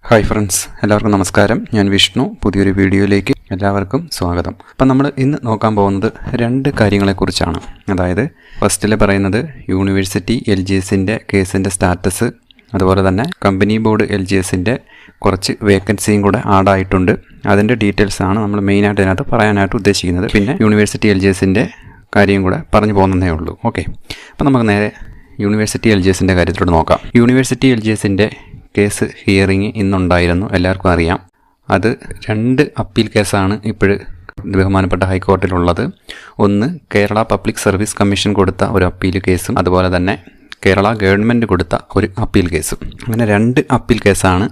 Hi friends, എല്ലാവർക്കും നമസ്കാരം. ഞാൻ വിഷ്ണു. പുതിയൊരു വീഡിയോയിലേക്ക് എല്ലാവർക്കും സ്വാഗതം. അപ്പം നമ്മൾ ഇന്ന് നോക്കാൻ പോകുന്നത് രണ്ട് കാര്യങ്ങളെക്കുറിച്ചാണ്. അതായത് ഫസ്റ്റിൽ പറയുന്നത് യൂണിവേഴ്സിറ്റി LGSൻ്റെ കേസിൻ്റെ സ്റ്റാറ്റസ്, അതുപോലെ തന്നെ കമ്പനി ബോർഡ് LGSൻ്റെ കുറച്ച് വേക്കൻസിയും കൂടെ ആഡായിട്ടുണ്ട്. അതിൻ്റെ ഡീറ്റെയിൽസാണ് നമ്മൾ മെയിനായിട്ട് അതിനകത്ത് പറയാനായിട്ട് ഉദ്ദേശിക്കുന്നത്. പിന്നെ യൂണിവേഴ്സിറ്റി LGSൻ്റെ കാര്യം കൂടെ പറഞ്ഞു പോകുന്നതേ ഉള്ളൂ. ഓക്കെ, അപ്പം നമുക്ക് നേരെ യൂണിവേഴ്സിറ്റി LGSൻ്റെ കാര്യത്തിലോട്ട് നോക്കാം. യൂണിവേഴ്സിറ്റി LGSൻ്റെ കേസ് ഹിയറിംഗ് ഇന്നുണ്ടായിരുന്നു, എല്ലാവർക്കും അറിയാം. അത് രണ്ട് അപ്പീൽ കേസാണ് ഇപ്പോഴ് ബഹുമാനപ്പെട്ട ഹൈക്കോടതിയിലുള്ളത്. ഒന്ന് കേരള പബ്ലിക് സർവീസ് കമ്മീഷൻ കൊടുത്ത ഒരു അപ്പീൽ കേസും, അതുപോലെ തന്നെ കേരള ഗവൺമെൻറ് കൊടുത്ത ഒരു അപ്പീൽ കേസും. അങ്ങനെ രണ്ട് അപ്പീൽ കേസാണ്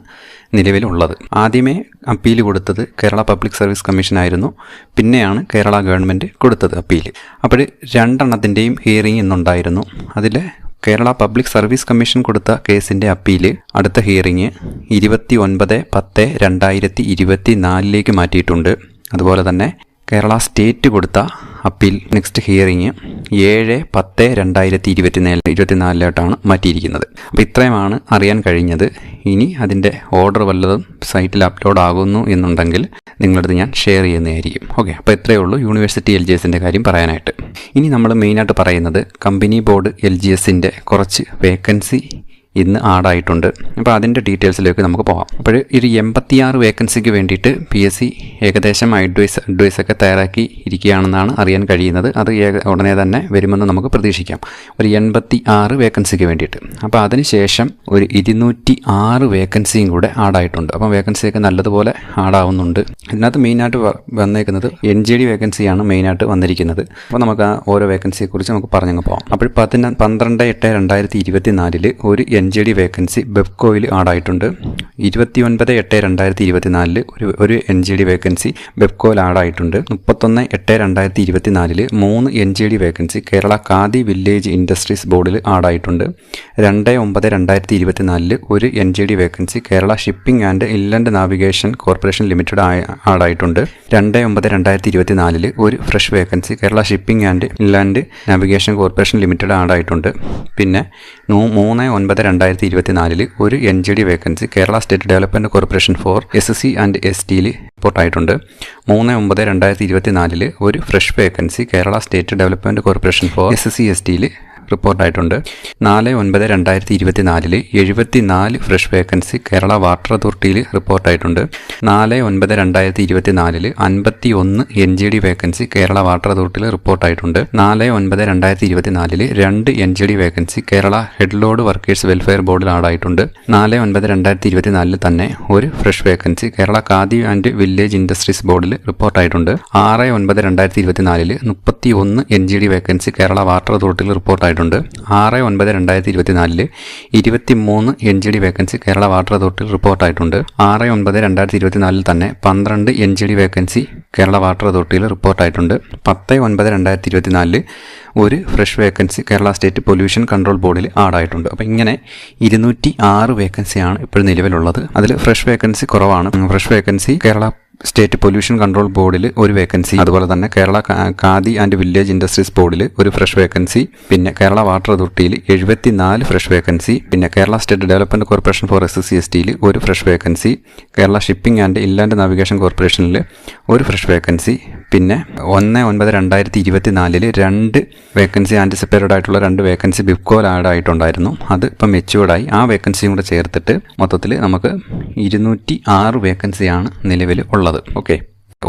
നിലവിലുള്ളത്. ആദ്യമേ അപ്പീൽ കൊടുത്തത് കേരള പബ്ലിക് സർവീസ് കമ്മീഷനായിരുന്നു, പിന്നെയാണ് കേരള ഗവൺമെൻറ് കൊടുത്തത് അപ്പീൽ. അപ്പോൾ രണ്ടെണ്ണത്തിൻ്റെയും ഹിയറിംഗ് ഇന്നുണ്ടായിരുന്നു. അതിൽ കേരള പബ്ലിക് സർവീസ് കമ്മീഷൻ കൊടുത്ത കേസിൻ്റെ അപ്പീൽ അടുത്ത ഹിയറിംഗ് 29/10/2024 മാറ്റിയിട്ടുണ്ട്. അതുപോലെ തന്നെ കേരള സ്റ്റേറ്റ് കൊടുത്ത അപ്പീൽ നെക്സ്റ്റ് ഹിയറിംഗ് 7/10/2024 മാറ്റിയിരിക്കുന്നത്. അപ്പോൾ ഇത്രയുമാണ് അറിയാൻ കഴിഞ്ഞത്. ഇനി അതിൻ്റെ ഓർഡർ വല്ലതും സൈറ്റിൽ അപ്ലോഡ് ആകുന്നു എന്നുണ്ടെങ്കിൽ നിങ്ങളടുത്ത് ഞാൻ ഷെയർ ചെയ്യുന്നതായിരിക്കും. ഓക്കെ, അപ്പോൾ ഇത്രയേ ഉള്ളൂ യൂണിവേഴ്സിറ്റി LGSൻ്റെ കാര്യം പറയാനായിട്ട്. ഇനി നമ്മൾ മെയിനായിട്ട് പറയുന്നത് കമ്പനി ബോർഡ് LGSൻ്റെ കുറച്ച് വേക്കൻസി ഇന്ന് ആഡായിട്ടുണ്ട്. അപ്പോൾ അതിൻ്റെ ഡീറ്റെയിൽസിലേക്ക് നമുക്ക് പോകാം. അപ്പോൾ ഒരു 86 വേക്കൻസിക്ക് വേണ്ടിയിട്ട് PSC ഏകദേശം അഡ്വൈസൊക്കെ തയ്യാറാക്കി ഇരിക്കുകയാണെന്നാണ് അറിയാൻ കഴിയുന്നത്. അത് ഉടനെ തന്നെ വരുമെന്ന് നമുക്ക് പ്രതീക്ഷിക്കാം. ഒരു 86 വേക്കൻസിക്ക് വേണ്ടിയിട്ട്. അപ്പോൾ അതിനുശേഷം ഒരു 206 വേക്കൻസിയും കൂടെ ആഡായിട്ടുണ്ട്. അപ്പം വേക്കൻസിയൊക്കെ നല്ലതുപോലെ ആഡാവുന്നുണ്ട്. ഇതിനകത്ത് മെയിനായിട്ട് വന്നേക്കുന്നത് NGD വേക്കൻസിയാണ് മെയിനായിട്ട് വന്നിരിക്കുന്നത്. അപ്പോൾ നമുക്ക് ആ ഓരോ വേക്കൻസിയെക്കുറിച്ച് നമുക്ക് പറഞ്ഞങ്ങ് പോകാം. അപ്പോൾ 12/8/2024 ഒരു NGD വേക്കൻസി ബെപ്കോയിൽ ആഡായിട്ടുണ്ട്. 29/8/2024 ഒരു NGD വേക്കൻസി ബെപ്കോയിൽ ആഡായിട്ടുണ്ട്. 31/8/2024 3 NGD vacancy Kerala Khadi village industries ബോർഡിൽ ആഡായിട്ടുണ്ട്. 2/9/2024 ഒരു NGD vacancy Kerala shipping and inland navigation corporation limited ആഡായിട്ടുണ്ട്. 2/9/2024 ഒരു fresh vacancy Kerala shipping and inland navigation corporation limited ആഡായിട്ടുണ്ട്. പിന്നെ 3/9/2024 ഒരു NGD vacancy Kerala state development corporation for SC and STയിൽ റിപ്പോർട്ടായിട്ടുണ്ട്. 3/9/2024 ഒരു fresh vacancy Kerala state development corporation for SC STയിൽ റിപ്പോർട്ടായിട്ടുണ്ട്. 4/9/2024 74 ഫ്രഷ് വേക്കൻസി കേരള വാട്ടർ അതോറിറ്റിയിൽ റിപ്പോർട്ടായിട്ടുണ്ട്. 4/9/2024 51 NGD വേക്കൻസി കേരള വാട്ടർ അതോറിറ്റിയിൽ റിപ്പോർട്ടായിട്ടുണ്ട്. 4/9/2024 2 NGD vacancy Kerala head load workers welfare ബോർഡിൽ ആഡായിട്ടുണ്ട്. 4/9/2024 തന്നെ ഒരു fresh vacancy Kerala Khadi and village industries ബോർഡിൽ റിപ്പോർട്ടായിട്ടുണ്ട്. 6/9/2024 31 NGD വേക്കൻസി കേരള വാട്ടർ അതോറിറ്റിയിൽ റിപ്പോർട്ടായിട്ടുണ്ട്. 6/9/2024 23 NGD വേക്കൻസി കേരള വാട്ടർ അതോറിറ്റിയിൽ റിപ്പോർട്ടായിട്ടുണ്ട്. 6/9/2024 തന്നെ 12 NGD വേക്കൻസി കേരള വാട്ടർ അതോറിറ്റിയിൽ റിപ്പോർട്ടായിട്ടുണ്ട്. 10/9/2024 ഒരു fresh vacancy Kerala state pollution control ബോർഡിൽ ആഡായിട്ടുണ്ട്. അപ്പോൾ ഇങ്ങനെ 206 വേക്കൻസിയാണ് ഇപ്പോൾ നിലവിലുള്ളത്. അതിൽ ഫ്രഷ് വേക്കൻസി കുറവാണ്. Fresh vacancy Kerala state pollution control ബോർഡിൽ ഒരു വേക്കൻസി, അതുപോലെ തന്നെ Kerala Khadi and village industries ബോർഡിൽ ഒരു ഫ്രഷ് വേക്കൻസി, പിന്നെ കേരള വാട്ടർ അതോറിറ്റിയിൽ 74 ഫ്രഷ് വേക്കൻസി, പിന്നെ Kerala state development corporation for SC STയിൽ ഒരു fresh vacancy, Kerala shipping and inland navigation കോർപ്പറേഷനിൽ ഒരു ഫ്രഷ് വേക്കൻസി, പിന്നെ 1/9/2024 2 വേക്കൻസി ആൻറ്റിസിപ്പേറ്റഡ് ആയിട്ടുള്ള 2 വേക്കൻസി ബിപ്കോയിൽ ആഡായിട്ടുണ്ടായിരുന്നു. അത് ഇപ്പം മെച്യൂർഡായി. ആ വേക്കൻസിയും കൂടെ ചേർത്തിട്ട് മൊത്തത്തിൽ നമുക്ക് 206 വേക്കൻസിയാണ് നിലവിൽ ഉള്ളത്. ഓക്കെ,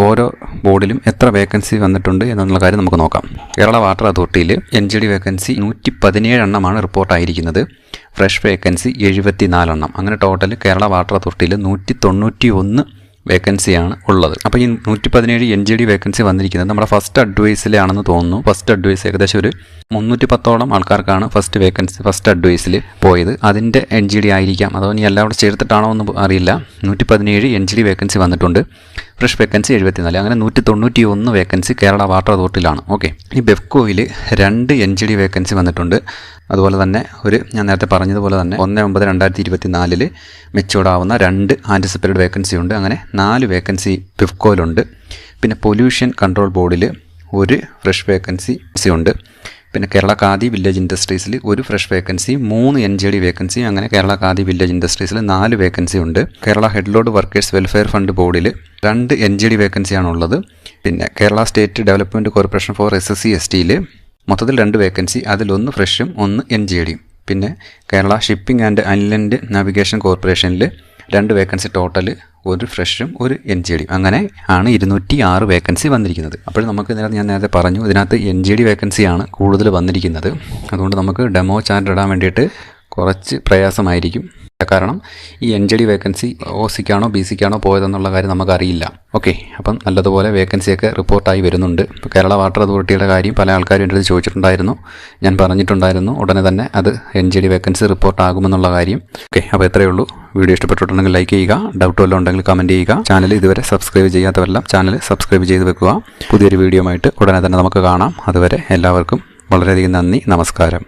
ഓരോ ബോർഡിലും എത്ര വേക്കൻസി വന്നിട്ടുണ്ട് എന്നുള്ള കാര്യം നമുക്ക് നോക്കാം. കേരള വാട്ടർ അതോറിറ്റിയിൽ NGD വേക്കൻസി 117 എണ്ണമാണ് റിപ്പോർട്ടായിരിക്കുന്നത്. ഫ്രഷ് വേക്കൻസി 74 എണ്ണം. അങ്ങനെ ടോട്ടൽ കേരള വാട്ടർ അതോറിറ്റിയിൽ 191 വേക്കൻസിയാണ് ഉള്ളത്. അപ്പോൾ ഈ 117 NGD വേക്കൻസി വന്നിരിക്കുന്നത് നമ്മുടെ ഫസ്റ്റ് അഡ്വൈസിലാണെന്ന് തോന്നുന്നു. ഫസ്റ്റ് അഡ്വൈസ് ഏകദേശം ഒരു 310ഓളം ആൾക്കാർക്കാണ് ഫസ്റ്റ് അഡ്വൈസിൽ പോയത്. അതിൻ്റെ NGD ആയിരിക്കാം, അതോ ഇനി എല്ലാം കൂടെ ചേർത്തിട്ടാണോ എന്ന് അറിയില്ല. 117 NGD വേക്കൻസി വന്നിട്ടുണ്ട്. Fresh vacancy 74. അങ്ങനെ 191 വേക്കൻസി കേരള വാട്ടർ അതോറിറ്റിയിലാണ്. ഓക്കെ, ഈ ബെഫ്കോയിൽ 2 NGD വേക്കൻസി വന്നിട്ടുണ്ട്. അതുപോലെ തന്നെ ഞാൻ നേരത്തെ പറഞ്ഞതുപോലെ തന്നെ 1/9/2024 മെച്ചൂർഡാവുന്ന 2 ആൻറ്റിസിപ്പേറ്റഡ് വേക്കൻസി ഉണ്ട്. അങ്ങനെ 4 വേക്കൻസി ബെഫ്കോയിലുണ്ട്. പിന്നെ പൊല്യൂഷൻ കൺട്രോൾ ബോർഡിൽ ഒരു ഫ്രഷ് വേക്കൻസി ഉണ്ട്. പിന്നെ കേരള ഖാദി വില്ലേജ് ഇൻഡസ്ട്രീസിൽ ഒരു ഫ്രഷ് വേക്കൻസി, 3 NJD വേക്കൻസിയും, അങ്ങനെ കേരള ഖാദി വില്ലേജ് ഇൻഡസ്ട്രീസിൽ 4 വേക്കൻസി ഉണ്ട്. Kerala head load workers welfare fund ബോർഡിൽ 2 NJD വേക്കൻസിയാണുള്ളത്. പിന്നെ Kerala state development corporation four SSC STയിൽ മൊത്തത്തിൽ 2 വേക്കൻസി, അതിലൊന്ന് ഫ്രഷും 1 NJDയും. പിന്നെ Kerala shipping and island navigation കോർപ്പറേഷനിൽ 2 വേക്കൻസി, ടോട്ടൽ 1 ഫ്രഷും 1 NJDയും. അങ്ങനെ ആണ് 206 വേക്കൻസി വന്നിരിക്കുന്നത്. അപ്പോൾ നമുക്ക് ഇതിനകത്ത് ഞാൻ നേരത്തെ പറഞ്ഞു, ഇതിനകത്ത് NJD വേക്കൻസിയാണ് കൂടുതൽ വന്നിരിക്കുന്നത്. അതുകൊണ്ട് നമുക്ക് ഡെമോ ചാർട്ട് ഇടാൻ വേണ്ടിയിട്ട് കുറച്ച് പ്രയാസമായിരിക്കും. കാരണം ഈ NJD വേക്കൻസി OCക്കാണോ BCക്കാണോ പോയതെന്നുള്ള കാര്യം നമുക്കറിയില്ല. ഓക്കെ, അപ്പം നല്ലതുപോലെ വേക്കൻസിയൊക്കെ റിപ്പോർട്ടായി വരുന്നുണ്ട്. ഇപ്പോൾ കേരള വാട്ടർ അതോറിറ്റിയുടെ കാര്യം പല ആൾക്കാരും എൻ്റെ അടുത്ത് ചോദിച്ചിട്ടുണ്ടായിരുന്നു, ഞാൻ പറഞ്ഞിട്ടുണ്ടായിരുന്നു ഉടനെ തന്നെ അത് NJD വേക്കൻസി റിപ്പോർട്ടാകുമെന്നുള്ള കാര്യം. ഓക്കെ, അപ്പോൾ എത്രയേ ഉള്ളൂ. വീഡിയോ ഇഷ്ടപ്പെട്ടിട്ടുണ്ടെങ്കിൽ ലൈക്ക് ചെയ്യുക, ഡൗട്ട് വല്ലതും ഉണ്ടെങ്കിൽ കമൻറ്റ് ചെയ്യുക. ചാനൽ ഇതുവരെ സബ്സ്ക്രൈബ് ചെയ്യാത്തവരെല്ലാം ചാനൽ സബ്സ്ക്രൈബ് ചെയ്ത് വെക്കുക. പുതിയൊരു വീഡിയോ ആയിട്ട് ഉടനെ തന്നെ നമുക്ക് കാണാം. അതുവരെ എല്ലാവർക്കും വളരെയധികം നന്ദി, നമസ്കാരം.